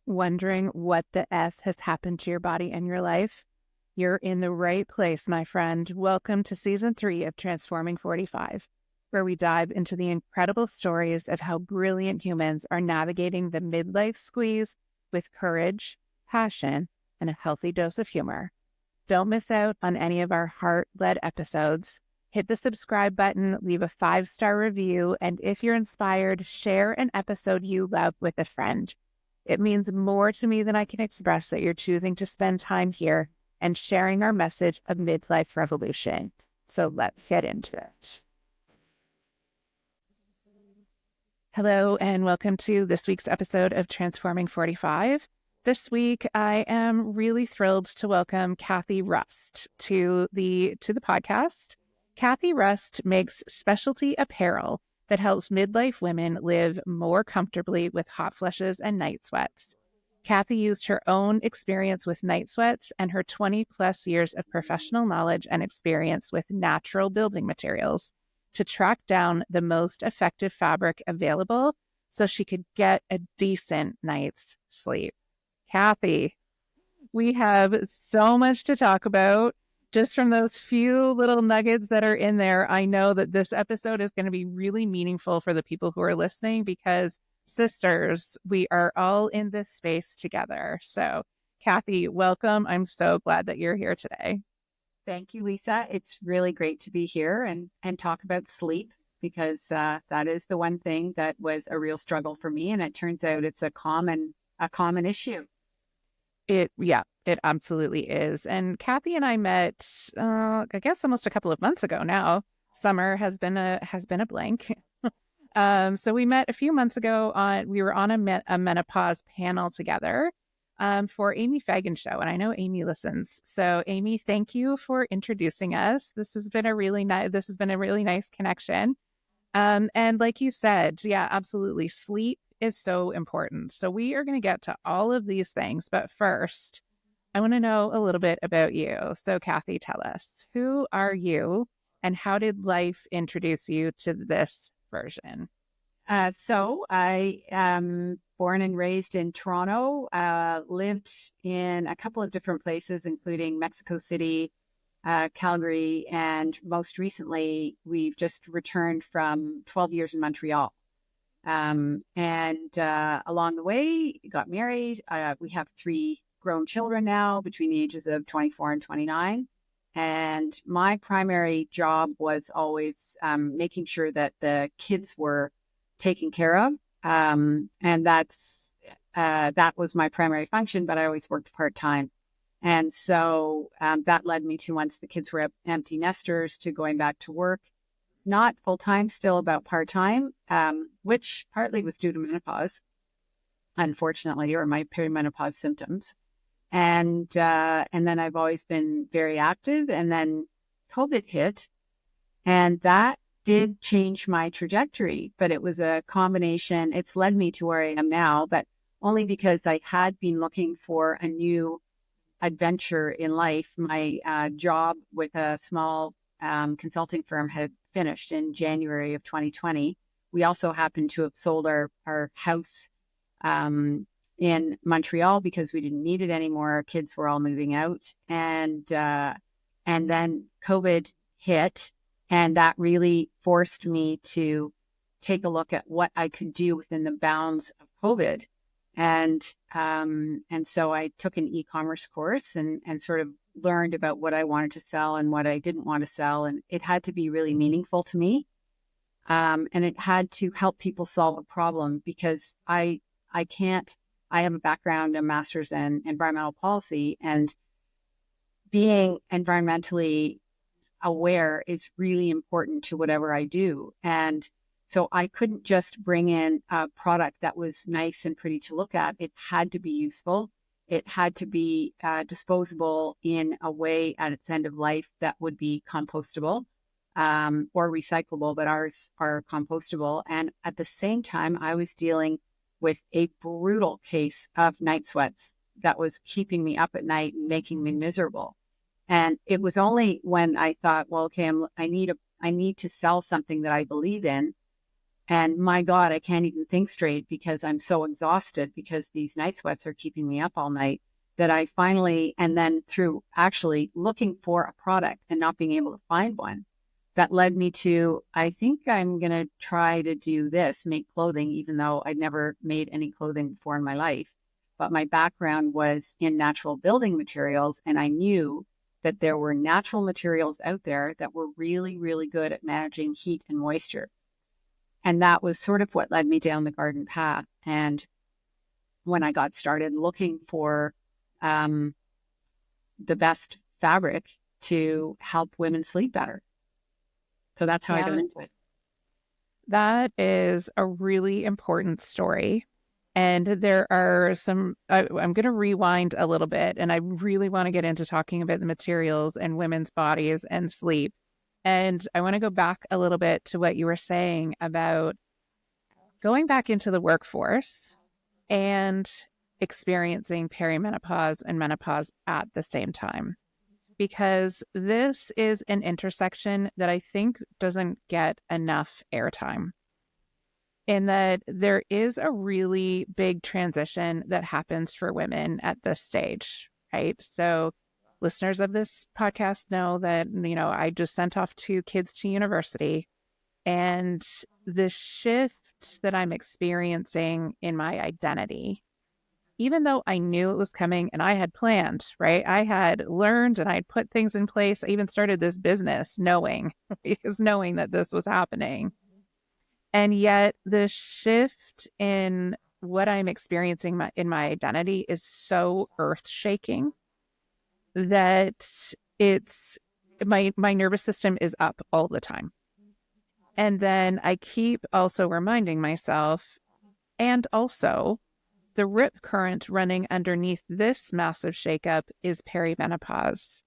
Wondering what the F has happened to your body and your life? You're in the right place, my friend. Welcome to Season 3 of Transforming 45, where we dive into the incredible stories of how brilliant humans are navigating the midlife squeeze with courage, passion, and a healthy dose of humor. Don't miss out on any of our heart-led episodes. Hit the subscribe button, leave a 5-star review, and if you're inspired, share an episode you love with a friend. It means more to me than I can express that you're choosing to spend time here and sharing our message of midlife revolution. So let's get into it. Hello, and welcome to this week's episode of Transforming 45. This week, I am really thrilled to welcome Cathy Rust to the podcast. Cathy Rust makes specialty apparel that helps midlife women live more comfortably with hot flushes and night sweats. Cathy used her own experience with night sweats and her 20 plus years of professional knowledge and experience with natural building materials to track down the most effective fabric available so she could get a decent night's sleep. Cathy, we have so much to talk about. Just from those few little nuggets that are in there, I know that this episode is going to be really meaningful for the people who are listening because, sisters, we are all in this space together. So, Cathy, welcome. I'm so glad that you're here today. Thank you, Lisa. It's really great to be here and talk about sleep because that is the one thing that was a real struggle for me. And it turns out it's a common issue. It absolutely is. And Cathy and I met, I guess almost a couple of months ago now. Summer has been a blank. So we met a few months ago we were on a menopause panel together for Amy Fagan's show. And I know Amy listens. So Amy, thank you for introducing us. This has been a really nice connection. And like you said, yeah, absolutely. Sleep is so important. So we are going to get to all of these things. But first, I want to know a little bit about you. So Cathy, tell us, who are you and how did life introduce you to this version? So I am born and raised in Toronto, lived in a couple of different places, including Mexico City, Calgary, and most recently, we've just returned from 12 years in Montreal. And along the way, got married. We have 3 grown children now between the ages of 24 and 29. And my primary job was always making sure that the kids were taken care of. And that was my primary function, but I always worked part-time. And so that led me to, once the kids were empty nesters, to going back to work. Not full-time, still about part-time, which partly was due to menopause, unfortunately, or my perimenopause symptoms. And then I've always been very active. And then COVID hit, and that did change my trajectory. But it was a combination. It's led me to where I am now, but only because I had been looking for a new adventure in life. My job with a small consulting firm had finished in January of 2020. We also happened to have sold our house in Montreal because we didn't need it anymore. Our kids were all moving out. And then COVID hit, and that really forced me to take a look at what I could do within the bounds of COVID. And so I took an e-commerce course and sort of learned about what I wanted to sell and what I didn't want to sell. And it had to be really meaningful to me. And it had to help people solve a problem because I have a background, a master's in environmental policy, and being environmentally aware is really important to whatever I do. And so I couldn't just bring in a product that was nice and pretty to look at. It had to be useful. It had to be disposable in a way at its end of life that would be compostable or recyclable, but ours are compostable. And at the same time, I was dealing with a brutal case of night sweats that was keeping me up at night and making me miserable. And it was only when I thought, well, okay, I need to sell something that I believe in. And my God, I can't even think straight because I'm so exhausted because these night sweats are keeping me up all night that I finally, and then through actually looking for a product and not being able to find one, that led me to, I think I'm going to try to do this, make clothing, even though I'd never made any clothing before in my life. But my background was in natural building materials, and I knew that there were natural materials out there that were really, really good at managing heat and moisture. And that was sort of what led me down the garden path. And when I got started looking for um, the best fabric to help women sleep better. So that's how I got Yeah, into it. that is a really important story. And there are I'm going to rewind a little bit, and I really want to get into talking about the materials and women's bodies and sleep. And I want to go back a little bit to what you were saying about going back into the workforce and experiencing perimenopause and menopause at the same time. Because this is an intersection that I think doesn't get enough airtime, in that there is a really big transition that happens for women at this stage, right? So listeners of this podcast know that, I just sent off 2 kids to university, and the shift that I'm experiencing in my identity, even though I knew it was coming and I had planned, right? I had learned and I'd put things in place. I even started this business knowing, because knowing that this was happening. And yet the shift in what I'm experiencing in my identity is so earth shaking that it's my nervous system is up all the time. And then I keep also reminding myself, and also the rip current running underneath this massive shakeup is perimenopause.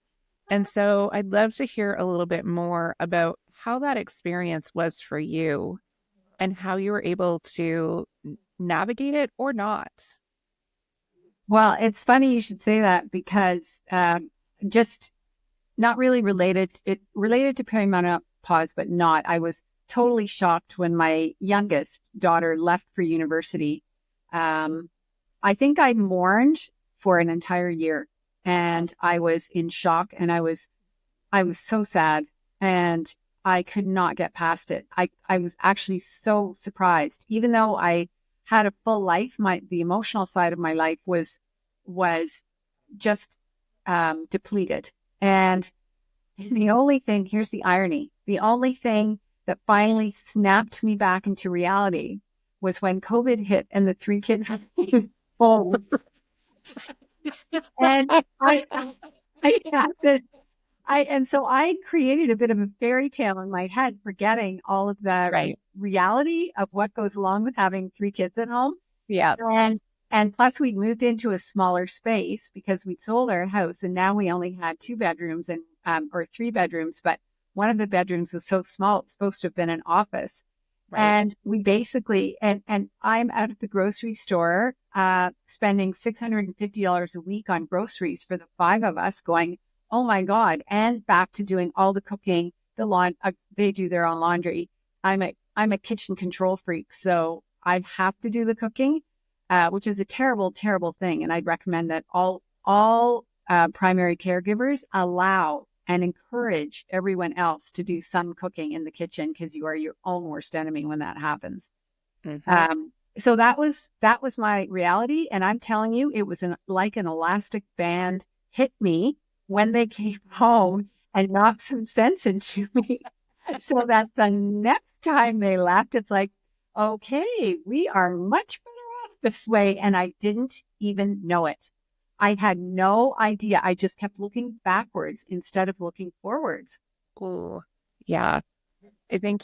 And so I'd love to hear a little bit more about how that experience was for you and how you were able to navigate it or not. Well, it's funny you should say that because just not really related. It related to perimenopause, but not. I was totally shocked when my youngest daughter left for university. I think I mourned for an entire year, and I was in shock, and I was so sad, and I could not get past it. I was actually so surprised, even though I had a full life. The emotional side of my life was just depleted, and the only thing, here's the irony, the only thing that finally snapped me back into reality was when COVID hit and the 3 kids came home. And I got this. And so I created a bit of a fairy tale in my head, forgetting all of the Right. reality of what goes along with having 3 kids at home. Yeah. And plus we'd moved into a smaller space because we'd sold our house, and now we only had 2 bedrooms and or 3 bedrooms, but one of the bedrooms was so small it's supposed to have been an office. Right. And we basically, and I'm out at the grocery store, spending $650 a week on groceries for the 5 of us, going, oh my God, and back to doing all the cooking, they do their own laundry. I'm a kitchen control freak, so I have to do the cooking, which is a terrible, terrible thing. And I'd recommend that all primary caregivers allow and encourage everyone else to do some cooking in the kitchen, because you are your own worst enemy when that happens. Mm-hmm. So that was my reality, and I'm telling you, it was like an elastic band hit me when they came home and knocked some sense into me, so that the next time they left, it's like, okay, we are much better off this way, and I didn't even know it. I had no idea. I just kept looking backwards instead of looking forwards. Ooh. Yeah. I think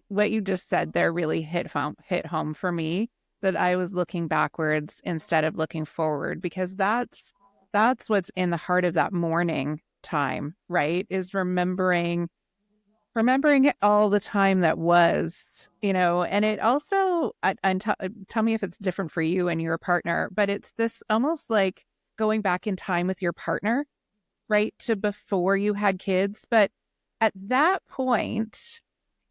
what you just said there really hit home for me, that I was looking backwards instead of looking forward, because that's what's in the heart of that mourning time, right? Is remembering all the time that was, and it also, tell me if it's different for you and your partner, but it's this almost like going back in time with your partner, right? To before you had kids. But at that point,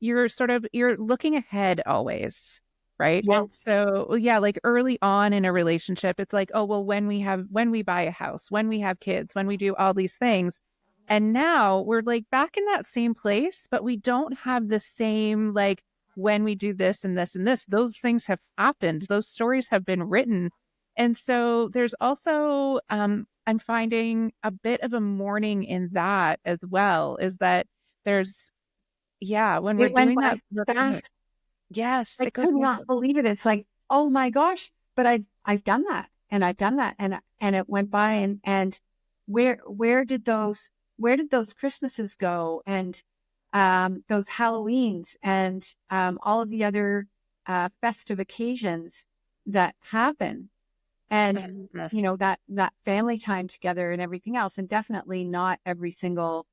you're looking ahead always, right? Yes. So yeah, like early on in a relationship, it's like, oh well, when we buy a house, when we have kids, when we do all these things. And now we're like back in that same place, but we don't have the same like when we do this and this and this, those things have happened, those stories have been written. And so there's also I'm finding a bit of a mourning in that as well, is that there's yeah, when we're It went doing that by look back, fast. yes, I it goes could by not believe it. It's like, oh my gosh, but I've done that and I've done that and it went by and where did those Christmases go and those Halloweens and all of the other festive occasions that happen and Mhm. that family time together and everything else and definitely not every single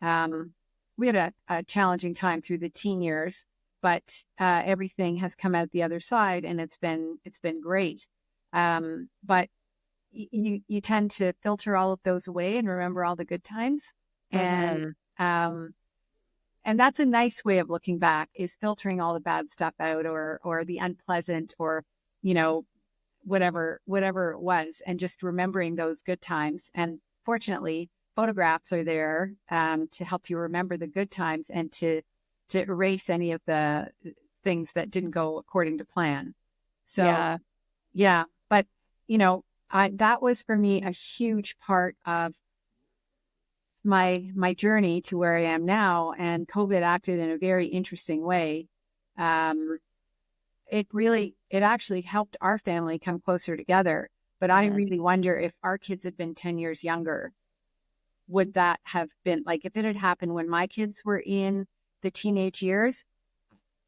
um we had a challenging time through the teen years, but everything has come out the other side and it's been great. But you tend to filter all of those away and remember all the good times, and Mhm. um and that's a nice way of looking back, is filtering all the bad stuff out or the unpleasant or you know whatever it was, and just remembering those good times. And fortunately, photographs are there to help you remember the good times and to erase any of the things that didn't go according to plan. So Yeah. yeah, but you know, that was for me a huge part of my journey to where I am now. And COVID acted in a very interesting way. Um, it actually helped our family come closer together. But I Mhm. really wonder, if our kids had been 10 years younger, would that have been like, if it had happened when my kids were in the teenage years,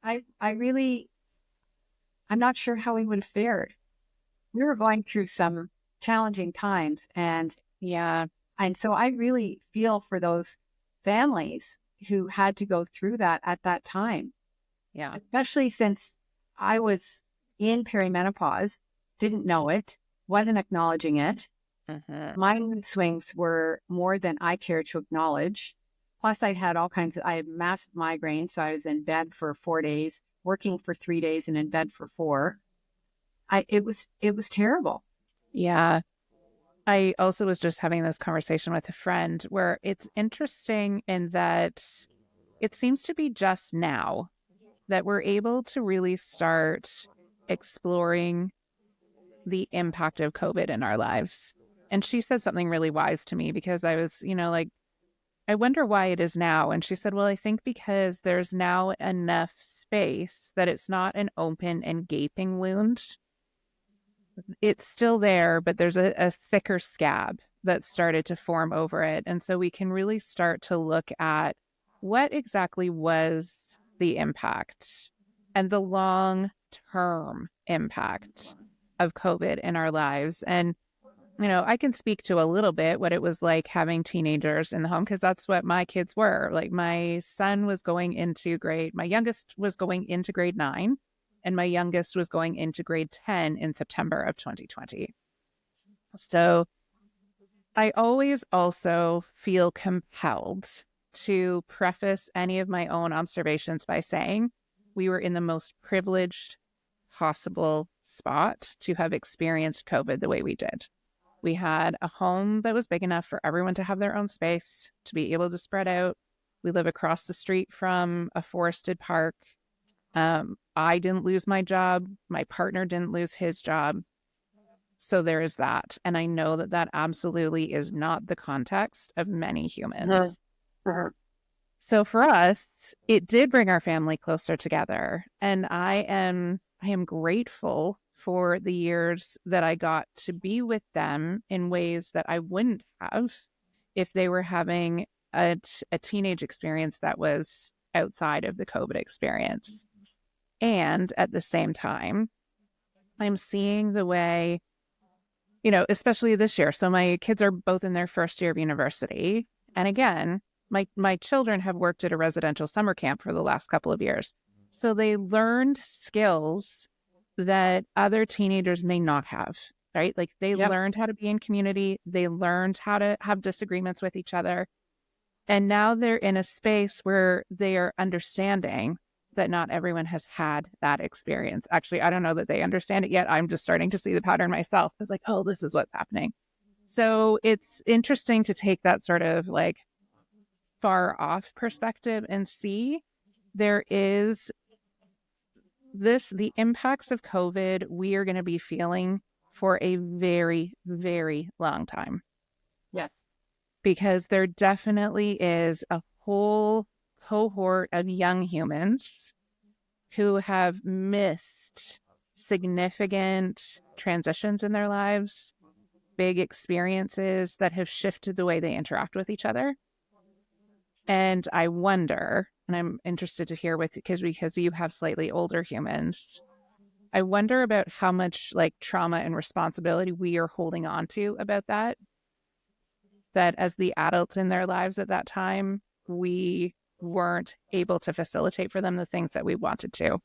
I really, I'm not sure how we would have fared. We were going through some challenging times, Yeah. and so I really feel for those families who had to go through that at that time, Yeah. especially since I was in perimenopause, didn't know it, wasn't acknowledging it. Mhm. My mood swings were more than I care to acknowledge. Plus, I had massive migraines. So I was in bed for 4 days, working for 3 days, and in bed for four. It was terrible. Yeah. I also was just having this conversation with a friend where it's interesting in that it seems to be just now that we're able to really start exploring the impact of COVID in our lives. And she said something really wise to me, because I was, like, I wonder why it is now. And she said, well, I think because there's now enough space that it's not an open and gaping wound. It's still there, but there's a thicker scab that started to form over it. And so we can really start to look at what exactly was the impact and the long term impact of COVID in our lives. And, I can speak to a little bit what it was like having teenagers in the home, because that's what my kids were. Like my youngest was going into grade 9, and my youngest was going into grade 10 in September of 2020. So I always also feel compelled to preface any of my own observations by saying we were in the most privileged possible spot to have experienced COVID the way we did. We had a home that was big enough for everyone to have their own space, to be able to spread out. We live across the street from a forested park. I didn't lose my job. My partner didn't lose his job. So there is that. And I know that that absolutely is not the context of many Mhm. humans. Mhm. So for us, it did bring our family closer together. And I am grateful for the years that I got to be with them in ways that I wouldn't have if they were having a teenage experience that was outside of the COVID experience. And at the same time, I'm seeing the way, especially this year. So my kids are both in their first year of university. And again, my children have worked at a residential summer camp for the last couple of years. So they learned skills that other teenagers may not have, right? Like they Yep. learned how to be in community, they learned how to have disagreements with each other. And now they're in a space where they are understanding. that not everyone has had that experience. Actually, I don't know that they understand it yet. I'm just starting to see the pattern myself. It's like, oh, this is what's happening. So it's interesting to take that sort of like far off perspective and see there is the impacts of COVID we are going to be feeling for a very, very long time. Yes. Because there definitely is a whole cohort of young humans who have missed significant transitions in their lives, big experiences that have shifted the way they interact with each other. And I wonder, and I'm interested to hear because you have slightly older humans, I wonder about how much like trauma and responsibility we are holding on to about that as the adults in their lives at that time, we weren't able to facilitate for them the things that we wanted to.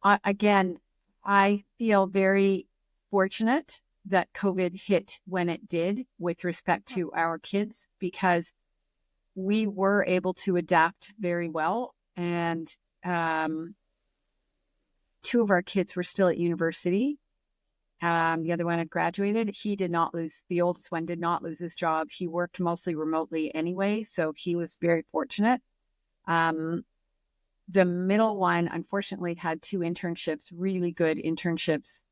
Again, I feel very fortunate that COVID hit when it did with respect to our kids, because we were able to adapt very well. And two of our kids were still at university. The other one had graduated. The oldest one did not lose his job. He worked mostly remotely anyway, so he was very fortunate. The middle one, unfortunately, had two internships, really good internships,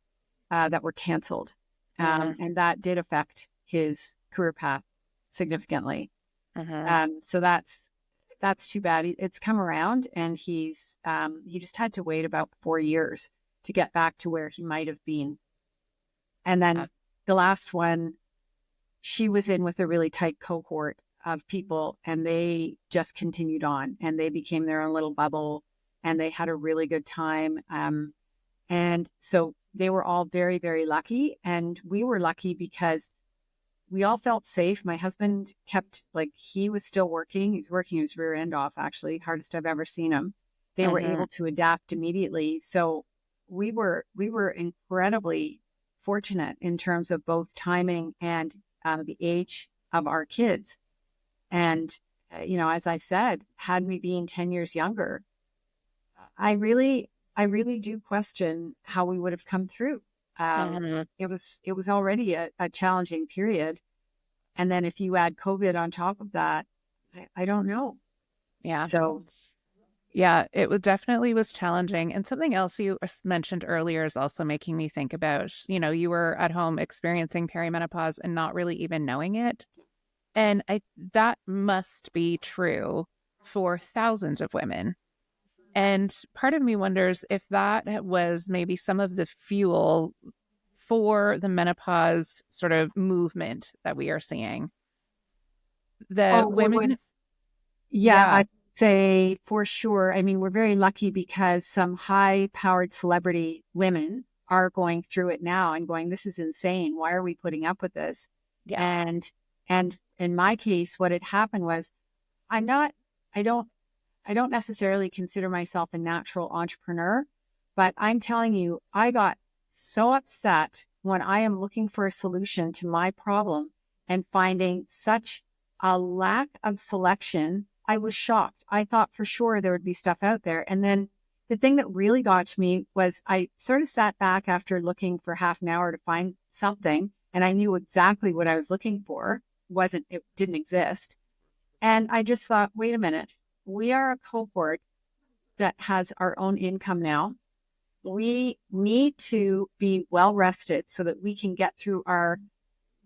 that were canceled. And that did affect his career path significantly. So that's too bad. It's come around, and he just had to wait about 4 years to get back to where he might have been. And then the last one, she was in with a really tight cohort of people, and they just continued on, and they became their own little bubble, and they had a really good time. And so they were all very, very lucky. And we were lucky because we all felt safe. My husband he was still working. He was working his rear end off, actually, hardest I've ever seen him. They were able to adapt immediately. So we were incredibly fortunate in terms of both timing and the age of our kids. And, as I said, had we been 10 years younger, I really do question how we would have come through. It was already a challenging period. And then if you add COVID on top of that, I don't know. Yeah. So Yeah, it definitely was challenging. And something else you mentioned earlier is also making me think about, you were at home experiencing perimenopause and not really even knowing it. And that must be true for thousands of women. And part of me wonders if that was maybe some of the fuel for the menopause sort of movement that we are seeing. The it women, was. Yeah, yeah, I'd say for sure. I mean, we're very lucky because some high-powered celebrity women are going through it now and going, "This is insane. Why are we putting up with this?" yeah, And in my case, what had happened was, I'm not, I don't, I don't necessarily consider myself a natural entrepreneur, but I'm telling you, I got so upset when I am looking for a solution to my problem and finding such a lack of selection. I was shocked. I thought for sure there would be stuff out there. And then the thing that really got to me was I sort of sat back after looking for half an hour to find something, and I knew exactly what I was looking for. It didn't exist. And I just thought, wait a minute, we are a cohort that has our own income now. We need to be well rested so that we can get through our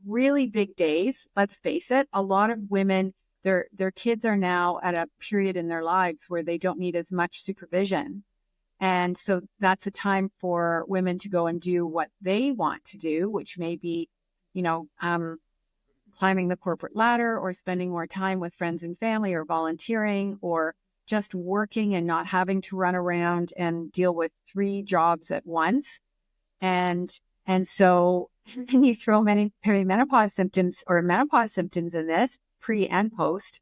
really big days. Let's face it, a lot of women, their kids are now at a period in their lives where they don't need as much supervision. And so that's a time for women to go and do what they want to do, which may be, you know, climbing the corporate ladder, or spending more time with friends and family, or volunteering, or just working and not having to run around and deal with 3 jobs at once. And so when you throw many perimenopause symptoms or menopause symptoms in this, pre and post,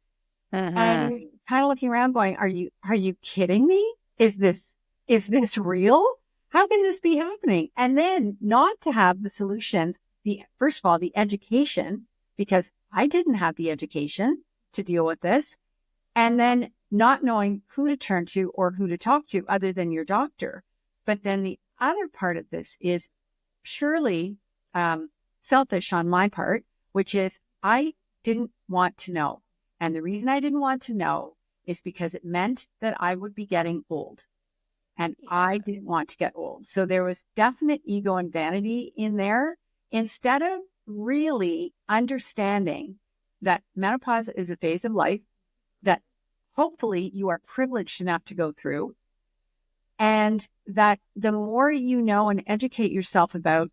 uh-huh, I'm kind of looking around going, are you kidding me? Is this real? How can this be happening? And then not to have the solutions, first of all, the education, because I didn't have the education to deal with this. And then not knowing who to turn to or who to talk to other than your doctor. But then the other part of this is surely selfish on my part, which is I didn't want to know. And the reason I didn't want to know is because it meant that I would be getting old. And I didn't want to get old. So there was definite ego and vanity in there instead of really understanding that menopause is a phase of life that hopefully you are privileged enough to go through. And that the more you know and educate yourself about,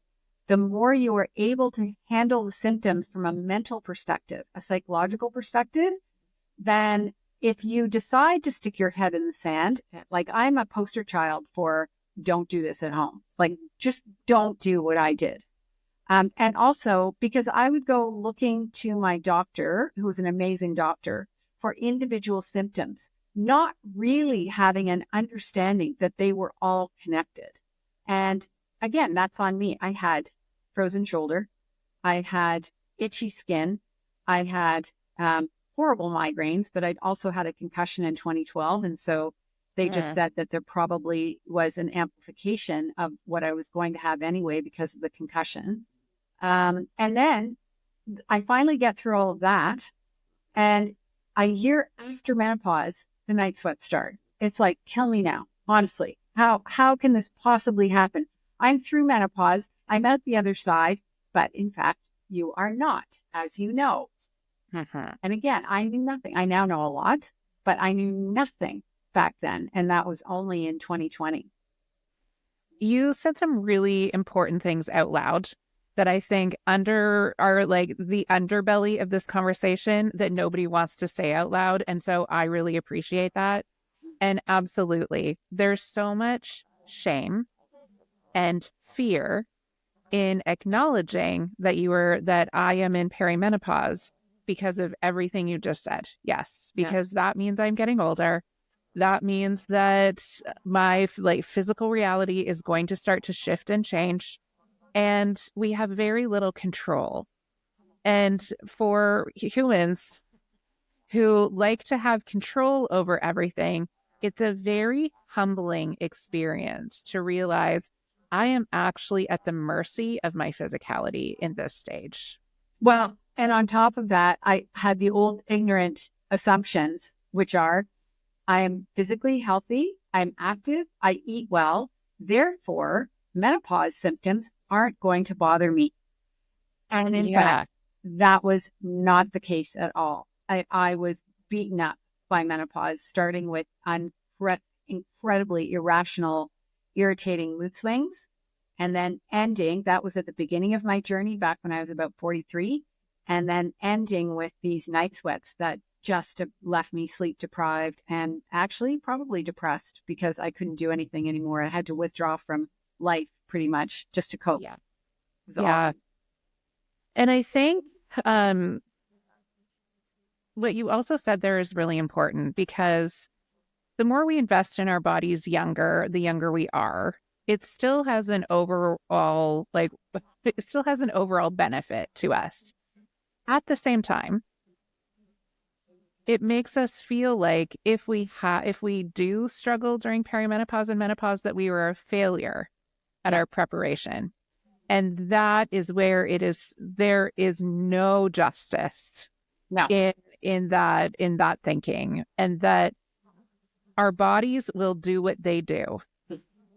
the more you are able to handle the symptoms from a mental perspective, a psychological perspective, than if you decide to stick your head in the sand. Like I'm a poster child for don't do this at home. Like just don't do what I did. And also because I would go looking to my doctor, who was an amazing doctor, for individual symptoms, not really having an understanding that they were all connected. And again, that's on me. I had frozen shoulder. I had itchy skin. I had horrible migraines, but I'd also had a concussion in 2012. And so they just said that there probably was an amplification of what I was going to have anyway because of the concussion. And then I finally get through all of that. And a year after menopause, the night sweats start. It's like, kill me now, honestly. How can this possibly happen? I'm through menopause. I'm out the other side. But in fact, you are not, as you know. And again, I knew nothing. I now know a lot, but I knew nothing back then. And that was only in 2020. You said some really important things out loud that I think under are like the underbelly of this conversation that nobody wants to say out loud. And so I really appreciate that. And absolutely, there's so much shame and fear in acknowledging that I am in perimenopause because of everything you just said. Yes, because that means I'm getting older. That means that my physical reality is going to start to shift and change, and we have very little control. And for humans who like to have control over everything, it's a very humbling experience to realize I am actually at the mercy of my physicality in this stage. Well, and on top of that, I had the old ignorant assumptions, which are I am physically healthy, I'm active, I eat well. Therefore, menopause symptoms aren't going to bother me. And in fact, that was not the case at all. I was beaten up by menopause, starting with incredibly irrational, irritating mood swings. And then ending, that was at the beginning of my journey back when I was about 43. And then ending with these night sweats that just left me sleep deprived and actually probably depressed because I couldn't do anything anymore. I had to withdraw from life pretty much just to cope. Yeah. It was Yeah. awful. And I think what you also said there is really important because the more we invest in our bodies younger, the younger we are. It still has an overall benefit to us. At the same time, it makes us feel like if we do struggle during perimenopause and menopause, that we were a failure at our preparation. And that is where there is no justice No. in that thinking, and that our bodies will do what they do,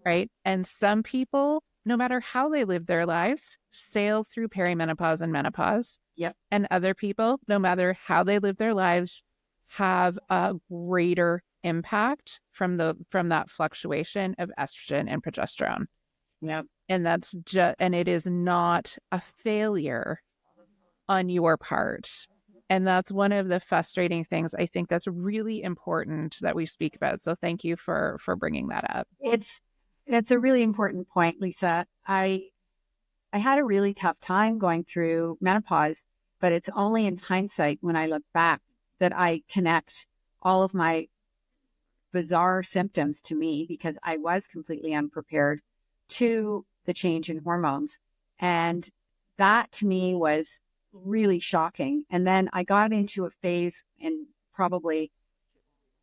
right? And some people, no matter how they live their lives, sail through perimenopause and menopause. Yep. And other people, no matter how they live their lives, have a greater impact from that fluctuation of estrogen and progesterone. Yep. And it is not a failure on your part. And that's one of the frustrating things I think that's really important that we speak about. So thank you for bringing that up. It's a really important point, Lisa. I had a really tough time going through menopause, but it's only in hindsight when I look back that I connect all of my bizarre symptoms to me because I was completely unprepared to the change in hormones. And that to me was really shocking. And then I got into a phase in probably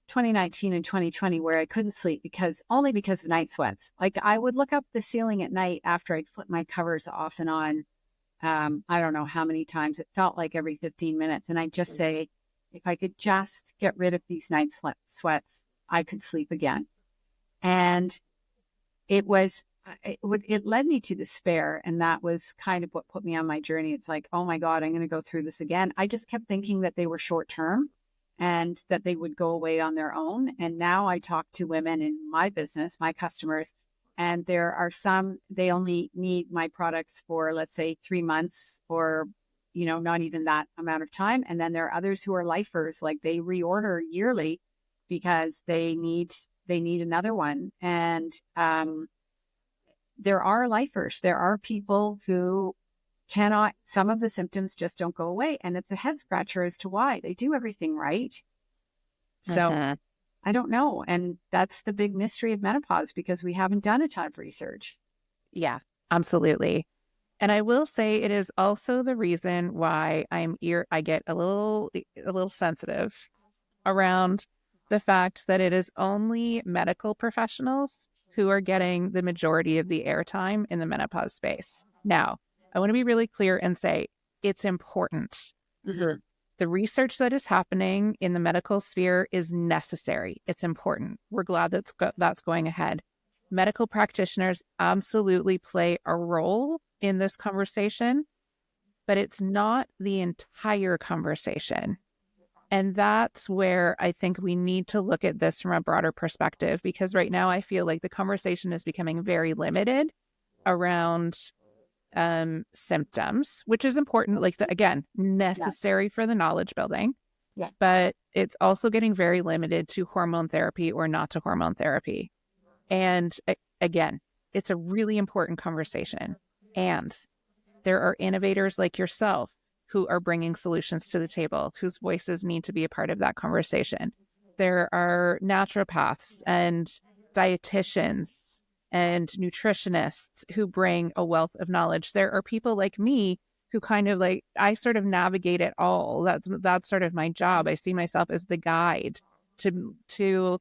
2019 and 2020 where I couldn't sleep only because of night sweats. Like I would look up the ceiling at night after I'd flip my covers off and on. I don't know how many times. It felt like every 15 minutes. And I'd just say, if I could just get rid of these night sweats, I could sleep again. And it was, it led me to despair. And that was kind of what put me on my journey. It's like, oh my God, I'm going to go through this again. I just kept thinking that they were short term and that they would go away on their own. And now I talk to women in my business, my customers, and there are some, they only need my products for, let's say, 3 months or, not even that amount of time. And then there are others who are lifers, like they reorder yearly because they need another one. And there are lifers. There are people who cannot, some of the symptoms just don't go away. And it's a head scratcher as to why. They do everything right. So Mhm. I don't know. And that's the big mystery of menopause because we haven't done a ton of research. Yeah, absolutely. And I will say it is also the reason why I get a little sensitive around the fact that it is only medical professionals who are getting the majority of the airtime in the menopause space. Now, I want to be really clear and say it's important. Mm-hmm. The research that is happening in the medical sphere is necessary. It's important. We're glad that's going ahead. Medical practitioners absolutely play a role in this conversation, but it's not the entire conversation. And that's where I think we need to look at this from a broader perspective, because right now I feel like the conversation is becoming very limited around symptoms, which is important, like again, Yeah. necessary for the knowledge building, Yeah. but it's also getting very limited to hormone therapy or not to hormone therapy. And again, it's a really important conversation. And there are innovators like yourself who are bringing solutions to the table, whose voices need to be a part of that conversation. There are naturopaths and dietitians and nutritionists who bring a wealth of knowledge. There are people like me who kind of like, I sort of navigate it all. That's sort of my job. I see myself as the guide to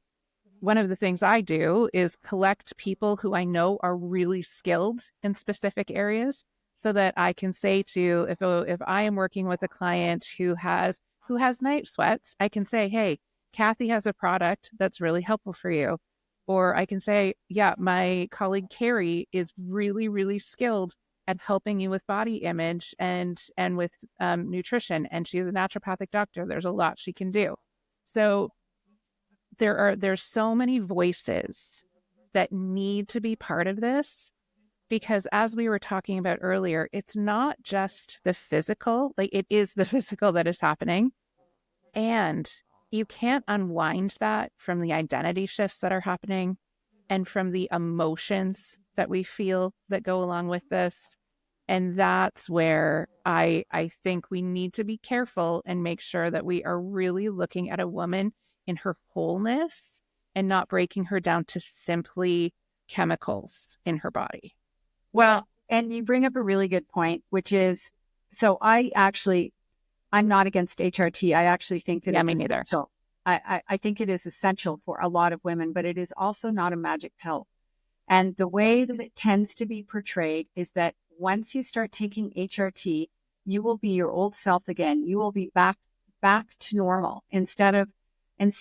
one of the things I do is collect people who I know are really skilled in specific areas so that I can say to, if I am working with a client who has night sweats, I can say, hey, Cathy has a product that's really helpful for you. Or I can say, yeah, my colleague Carrie is really, really skilled at helping you with body image and with nutrition. And she's a naturopathic doctor. There's a lot she can do. So there's so many voices that need to be part of this, because as we were talking about earlier, it's not just the physical, like it is the physical that is happening, and you can't unwind that from the identity shifts that are happening and from the emotions that we feel that go along with this. And that's where I think we need to be careful and make sure that we are really looking at a woman in her wholeness and not breaking her down to simply chemicals in her body. Well, and you bring up a really good point, which is, so I'm not against HRT. I actually think that Yeah, it's me neither. essential. I think it is essential for a lot of women, but it is also not a magic pill. And the way that it tends to be portrayed is that once you start taking HRT, you will be your old self again. You will be back to normal instead of, and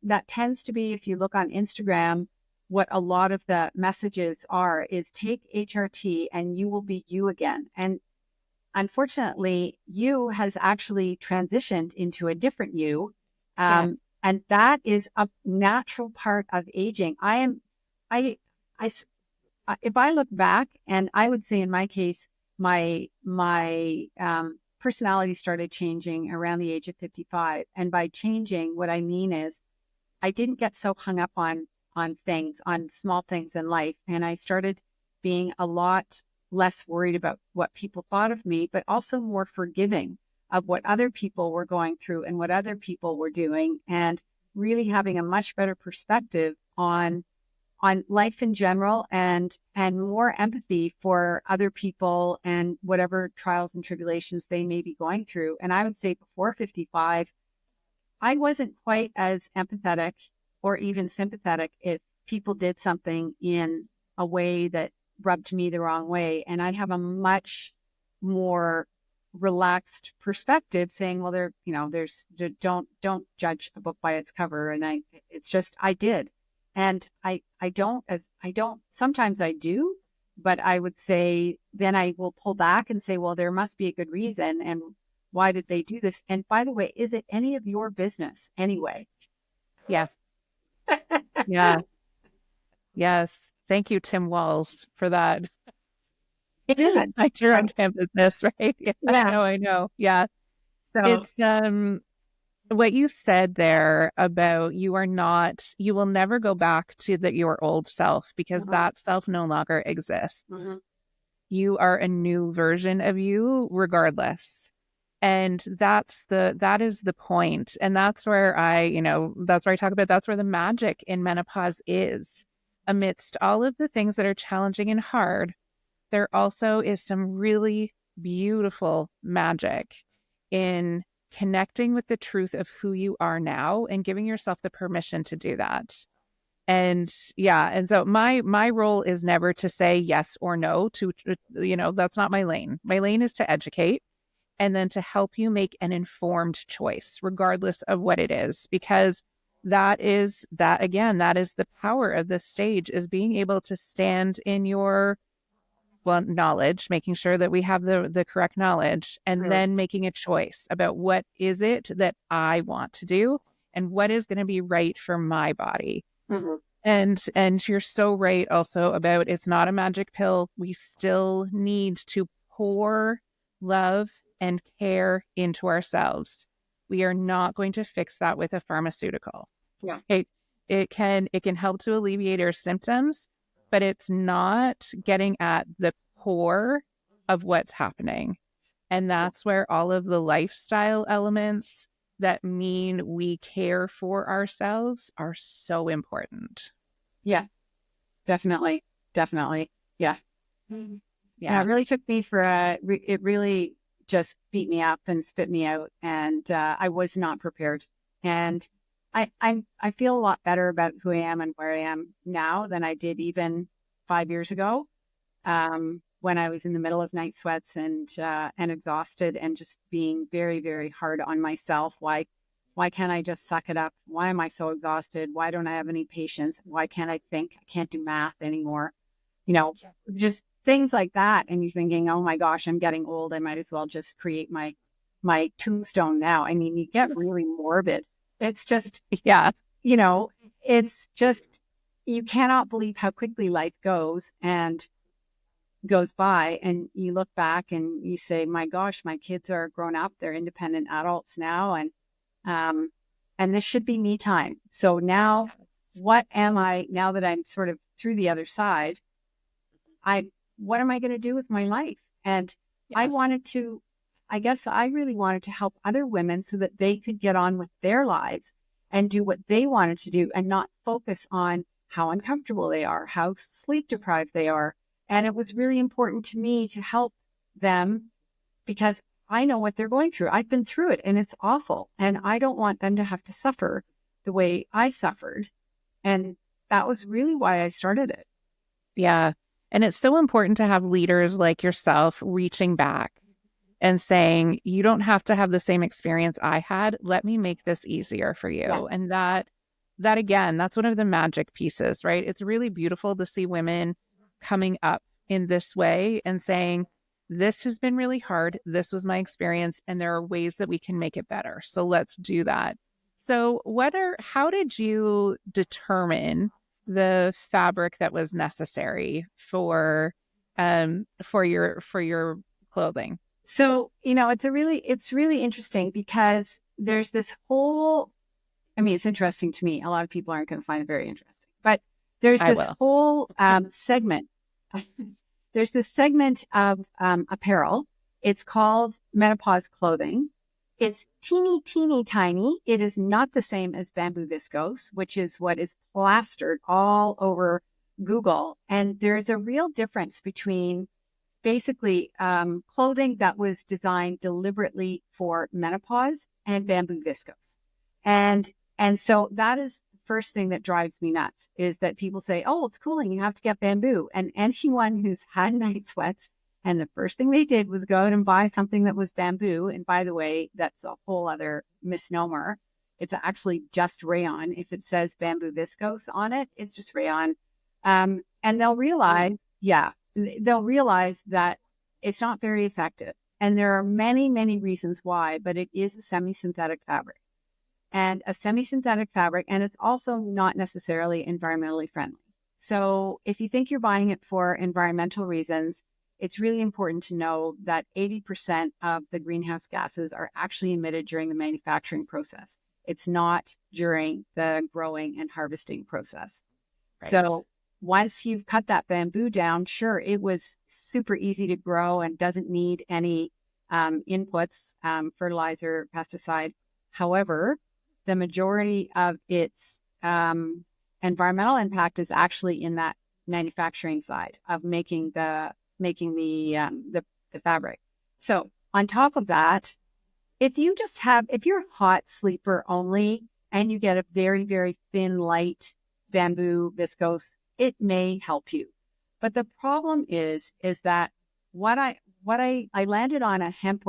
that tends to be, if you look on Instagram, what a lot of the messages are is take HRT and you will be you again. And unfortunately, you has actually transitioned into a different you. Yeah. And that is a natural part of aging. I, I, if I look back, and I would say in my case, my personality started changing around the age of 55. And by changing, what I mean is I didn't get so hung up on things, on small things in life, and I started being a lot less worried about what people thought of me, but also more forgiving of what other people were going through and what other people were doing, and really having a much better perspective on life in general, and more empathy for other people and whatever trials and tribulations they may be going through. And I would say before 55, I wasn't quite as empathetic or even sympathetic if people did something in a way that rubbed me the wrong way. And I have a much more relaxed perspective saying, well, don't judge a book by its cover. And it's just, I did. And I don't, sometimes I do, but I would say, then I will pull back and say, well, there must be a good reason. And why did they do this? And by the way, is it any of your business anyway? Yes. Yeah. Yes. Thank you, Tim Walls, for that. It isn't. Like your own damn business, right? Yeah. Yeah. No, I know. Yeah. So, It's what you said there about you will never go back to your old self because mhm, that self no longer exists. mhm, You are a new version of you regardless. And that is the point. And that's where that's where I talk about, that's where the magic in menopause is. Amidst all of the things that are challenging and hard, there also is some really beautiful magic in connecting with the truth of who you are now and giving yourself the permission to do that. And yeah, and so my role is never to say yes or no to, that's not my lane. My lane is to educate and then to help you make an informed choice regardless of what it is, because that is the power of this stage, is being able to stand in your, well, knowledge, making sure that we have the correct knowledge, and mhm, then making a choice about what is it that I want to do and what is going to be right for my body. mhm. And you're so right also about, it's not a magic pill. We still need to pour love and care into ourselves. We are not going to fix that with a pharmaceutical. Yeah. It it can help to alleviate our symptoms, but it's not getting at the core of what's happening. And that's where all of the lifestyle elements that mean we care for ourselves are so important. Yeah, definitely. Definitely. Yeah. Mhm. Yeah. It Yeah. really took me for it really just beat me up and spit me out. And I was not prepared. And I feel a lot better about who I am and where I am now than I did even 5 years ago. When I was in the middle of night sweats and exhausted and just being very, very hard on myself. Why can't I just suck it up? Why am I so exhausted? Why don't I have any patience? Why can't I think? I can't do math anymore. You know, just things like that. And you're thinking, oh my gosh, I'm getting old. I might as well just create my tombstone now. I mean, you get really morbid. It's just, Yeah. you know, it's just, you cannot believe how quickly life goes by, and you look back and you say, my gosh, my kids are grown up, they're independent adults now, um and this should be me time. So now, what am I, now that I'm sort of through the other side, I what am I going to do with my life? And I Yes. wanted to, I guess I really wanted to help other women so that they could get on with their lives and do what they wanted to do and not focus on how uncomfortable they are, how sleep deprived they are. And it was really important to me to help them because I know what they're going through. I've been through it and it's awful. And I don't want them to have to suffer the way I suffered. And that was really why I started it. Yeah. And it's so important to have leaders like yourself reaching back and saying, you don't have to have the same experience I had. Let me make this easier for Yeah. you. And that again, that's one of the magic pieces, right? It's really beautiful to see women coming up in this way and saying, this has been really hard. This was my experience, and there are ways that we can make it better. So let's do that. So how did you determine the fabric that was necessary for your clothing? So, it's really interesting because there's this whole, I mean, it's interesting to me. A lot of people aren't going to find it very interesting, but there's I this will. whole segment. There's this segment of apparel. It's called menopause clothing. It's teeny, teeny tiny. It is not the same as bamboo viscose, which is what is plastered all over Google. And there's a real difference between basically clothing that was designed deliberately for menopause and bamboo viscose. And so that is the first thing that drives me nuts is that people say, oh, it's cooling, you have to get bamboo. And anyone who's had night sweats and the first thing they did was go out and buy something that was bamboo. And by the way, that's a whole other misnomer. It's actually just rayon. If it says bamboo viscose on it, it's just rayon. And they'll realize, yeah, they'll realize that it's not very effective. And there are many, many reasons why, but it is a semi-synthetic fabric and a semi-synthetic fabric, and it's also not necessarily environmentally friendly. So if you think you're buying it for environmental reasons, it's really important to know that 80% of the greenhouse gases are actually emitted during the manufacturing process. It's not during the growing and harvesting process. Right. So once you've cut that bamboo down, sure, it was super easy to grow and doesn't need any inputs, fertilizer, pesticide. However, the majority of its environmental impact is actually in that manufacturing side of making the fabric. So on top of that, if you're a hot sleeper only and you get a very, very thin, light bamboo viscose, it may help you. But the problem is that I landed on a hemp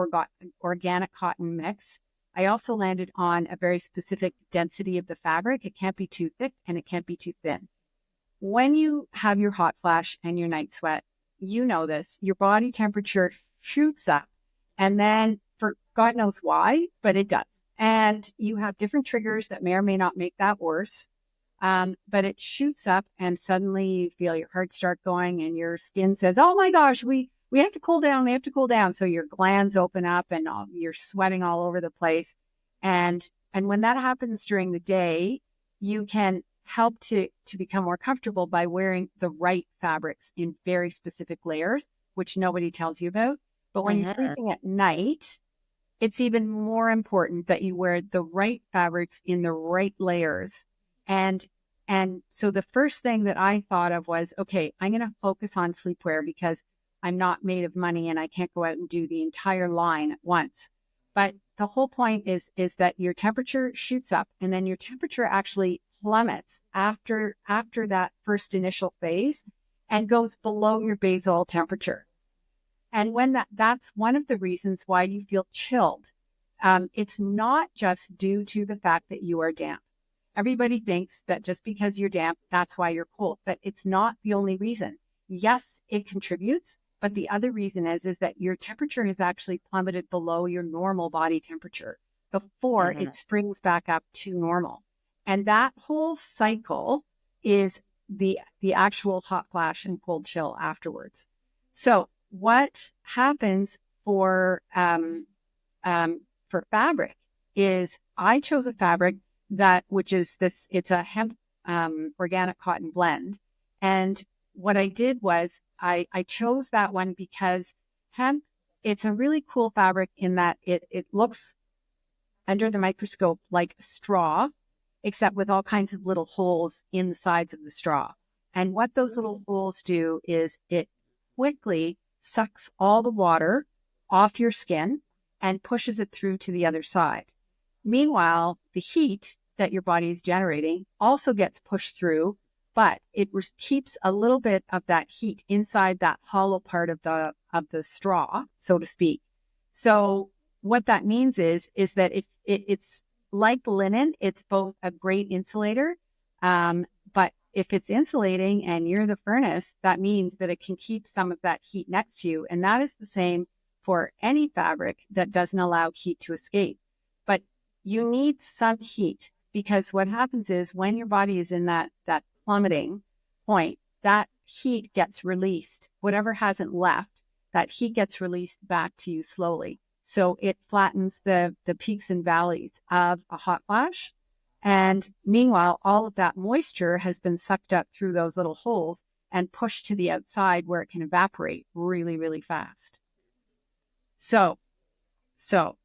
organic cotton mix. I also landed on a very specific density of the fabric. It can't be too thick and it can't be too thin. When you have your hot flash and your night sweat, you know this, your body temperature shoots up. And then for God knows why, but it does. And you have different triggers that may or may not make that worse. But it shoots up and suddenly you feel your heart start going and your skin says, oh my gosh, we have to cool down. We have to cool down. So your glands open up and you're sweating all over the place. And when that happens during the day, you can help to become more comfortable by wearing the right fabrics in very specific layers, which nobody tells you about. But when you're Uh-huh. sleeping at night, it's even more important that you wear the right fabrics in the right layers. And so the first thing that I thought of was, okay, I'm going to focus on sleepwear because I'm not made of money and I can't go out and do the entire line at once. But the whole point is that your temperature shoots up and then your temperature actually plummets after that first initial phase and goes below your basal temperature. And when that's one of the reasons why you feel chilled. It's not just due to the fact that you are damp. Everybody thinks that just because you're damp, that's why you're cold, but it's not the only reason. Yes, it contributes, but the other reason is that your temperature has actually plummeted below your normal body temperature before Mhm. it springs back up to normal. And that whole cycle is the actual hot flash and cold chill afterwards. So what happens for fabric is I chose a fabric which is this, it's a hemp organic cotton blend. And what I did was I chose that one because hemp, it's a really cool fabric in that it looks under the microscope like straw, except with all kinds of little holes in the sides of the straw. And what those little holes do is it quickly sucks all the water off your skin and pushes it through to the other side. Meanwhile, the heat that your body is generating also gets pushed through, but it keeps a little bit of that heat inside that hollow part of the straw, so to speak. So what that means is that if it's like linen, it's both a great insulator, but if it's insulating and you're the furnace, that means that it can keep some of that heat next to you. And that is the same for any fabric that doesn't allow heat to escape. But you need some heat because what happens is when your body is in that plummeting point, that heat gets released. Whatever hasn't left, that heat gets released back to you slowly. So it flattens the peaks and valleys of a hot flash. And meanwhile, all of that moisture has been sucked up through those little holes and pushed to the outside where it can evaporate really, really fast. So, so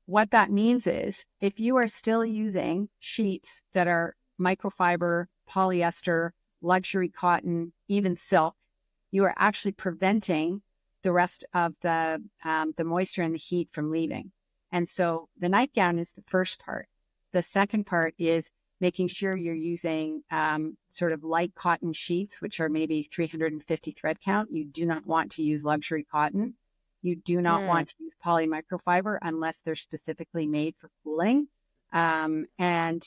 what that means is if you are still using sheets that are microfiber, polyester, luxury cotton, even silk, you are actually preventing the rest of the moisture and the heat from leaving. And so the nightgown is the first part. the second part is making sure you're using sort of light cotton sheets, which are maybe 350 thread count. You do not want to use luxury cotton. You do not Mm, want to use poly microfiber unless they're specifically made for cooling. And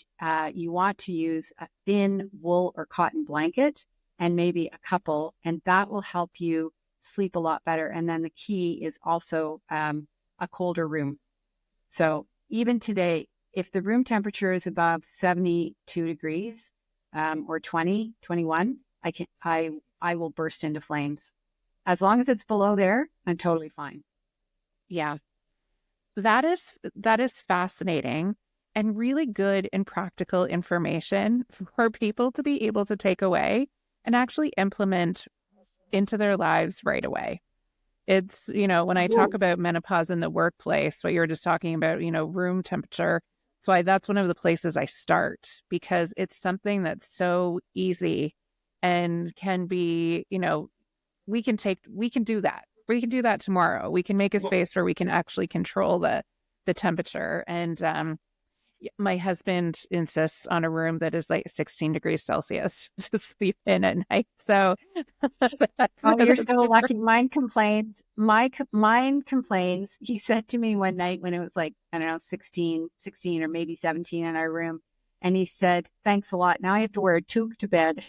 you want to use a thin wool or cotton blanket and maybe a couple, and that will help you sleep a lot better. And then the key is also a colder room. So even today, if the room temperature is above 72 degrees or 20, 21, I will burst into flames. As long as it's below there, I'm totally fine. yeah, that is fascinating and really good and practical information for people to be able to take away and actually implement into their lives right away. It's, when I talk Whoa. about menopause in the workplace, what you were just talking about, room temperature. So that's one of the places I start because it's something that's so easy and can be, we can do that. We can do that tomorrow. We can make a space where we can actually control the temperature. And my husband insists on a room that is like 16 degrees Celsius to sleep in at night. So Oh, you're that's so lucky. Mine complains. Mine complains. He said to me one night when it was like, I don't know, 16 or maybe 17 in our room. And he said, thanks a lot. Now I have to wear a toque to bed.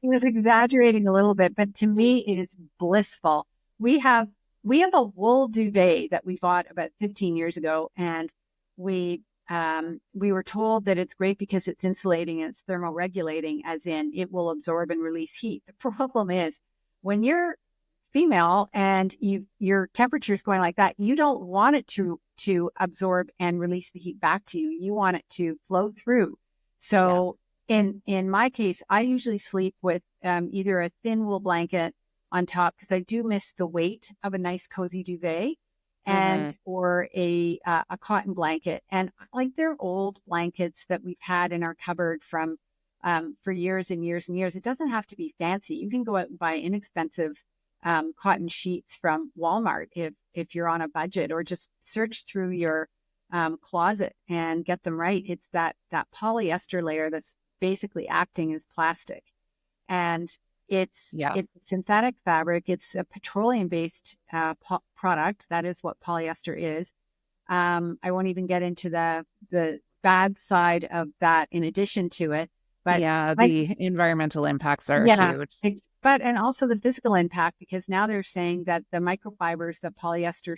He was exaggerating a little bit, but to me, it is blissful. We have we have a wool duvet that we bought about 15 years ago, and we were told that it's great because it's insulating and it's thermoregulating, as in it will absorb and release heat. The problem is when you're female and your temperature is going like that, you don't want it to absorb and release the heat back to you. You want it to flow through. yeah. So in my case, I usually sleep with either a thin wool blanket on top because I do miss the weight of a nice cozy duvet, Hmm. and or a cotton blanket. And like they're old blankets that we've had in our cupboard from for years and years and years. It doesn't have to be fancy. You can go out and buy inexpensive cotton sheets from Walmart if you're on a budget, or just search through your closet and get them right. It's that polyester layer that's basically acting as plastic, and Yeah. it's synthetic fabric. It's a petroleum based product. That is what polyester is. I won't even get into the bad side of that in addition to it, but Yeah. like The environmental impacts are yeah, huge. but and also the physical impact, because now they're saying that the microfibers that polyester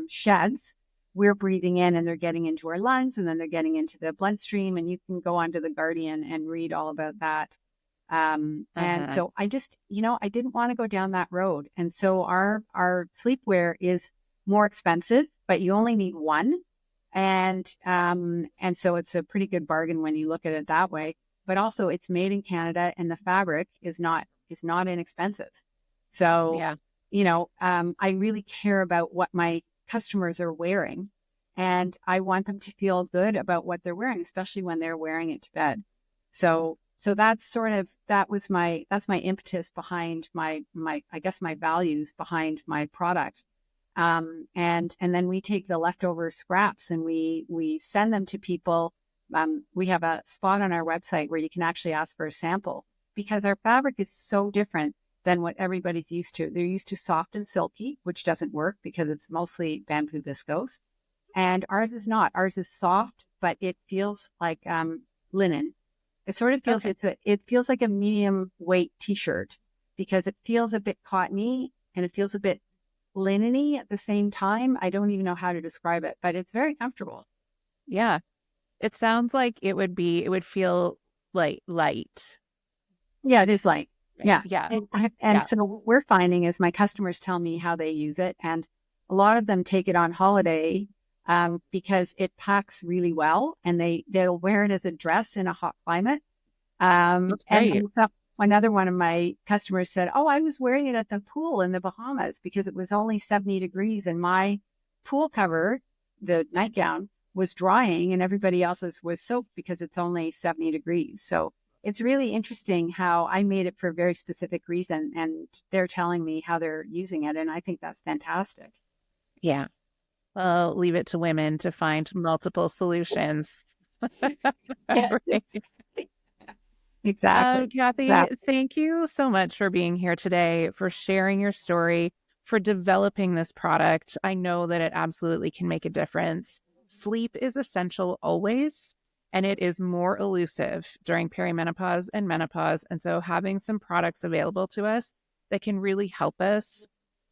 sheds, we're breathing in and they're getting into our lungs and then they're getting into the bloodstream. And you can go onto the Guardian and read all about that. And Uh-huh. so I just, I didn't want to go down that road. And so our sleepwear is more expensive, but you only need one. And so it's a pretty good bargain when you look at it that way, but also it's made in Canada and the fabric is not inexpensive. So, Yeah. I really care about what my customers are wearing, and I want them to feel good about what they're wearing, especially when they're wearing it to bed. So that's my impetus behind my I guess my values behind my product. And then we take the leftover scraps and we send them to people. We have a spot on our website where you can actually ask for a sample, because our fabric is so different than what everybody's used to. They're used to soft and silky, which doesn't work because it's mostly bamboo viscose, and ours is not. Ours is soft, but it feels like linen. It sort of feels Okay. it feels like a medium weight t-shirt, because it feels a bit cottony and it feels a bit linen-y at the same time. I don't even know how to describe it, but it's very comfortable. Yeah. It sounds like it would feel like light. Yeah, it is light. Right. Yeah. Yeah. And Yeah. so what we're finding is my customers tell me how they use it, and a lot of them take it on holiday because it packs really well, and they'll wear it as a dress in a hot climate. That's And great. so another one of my customers said, "Oh, I was wearing it at the pool in the Bahamas because it was only 70 degrees and my pool cover, the nightgown, was drying and everybody else's was soaked because it's only 70 degrees." So it's really interesting how I made it for a very specific reason, and they're telling me how they're using it. And I think that's fantastic. Yeah. Leave it to women to find multiple solutions. Yeah, Right. exactly. Cathy, thank you so much for being here today, for sharing your story, for developing this product. I know that it absolutely can make a difference. Sleep is essential always, and it is more elusive during perimenopause and menopause. And so having some products available to us that can really help us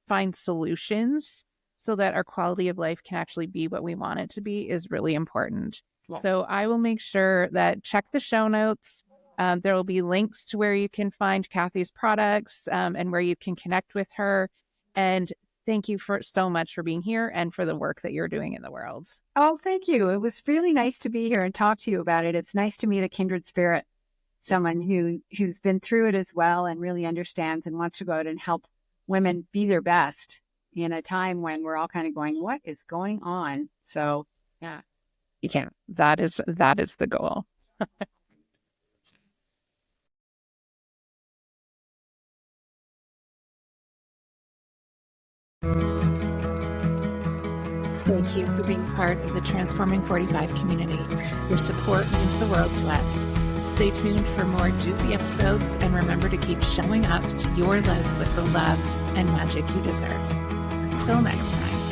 find solutions so that our quality of life can actually be what we want it to be is really important. So I will make sure that check the show notes. There will be links to where you can find Cathy's products and where you can connect with her. And thank you for so much for being here and for the work that you're doing in the world. Oh, thank you. It was really nice to be here and talk to you about it. It's nice to meet a kindred spirit, someone who's been through it as well and really understands and wants to go out and help women be their best in a time when we're all kind of going, what is going on? So yeah. Yeah, that is the goal. Thank you for being part of the Transforming 45 community. Your support means the world to us. Stay tuned for more juicy episodes and remember to keep showing up to your life with the love and magic you deserve. Until next time.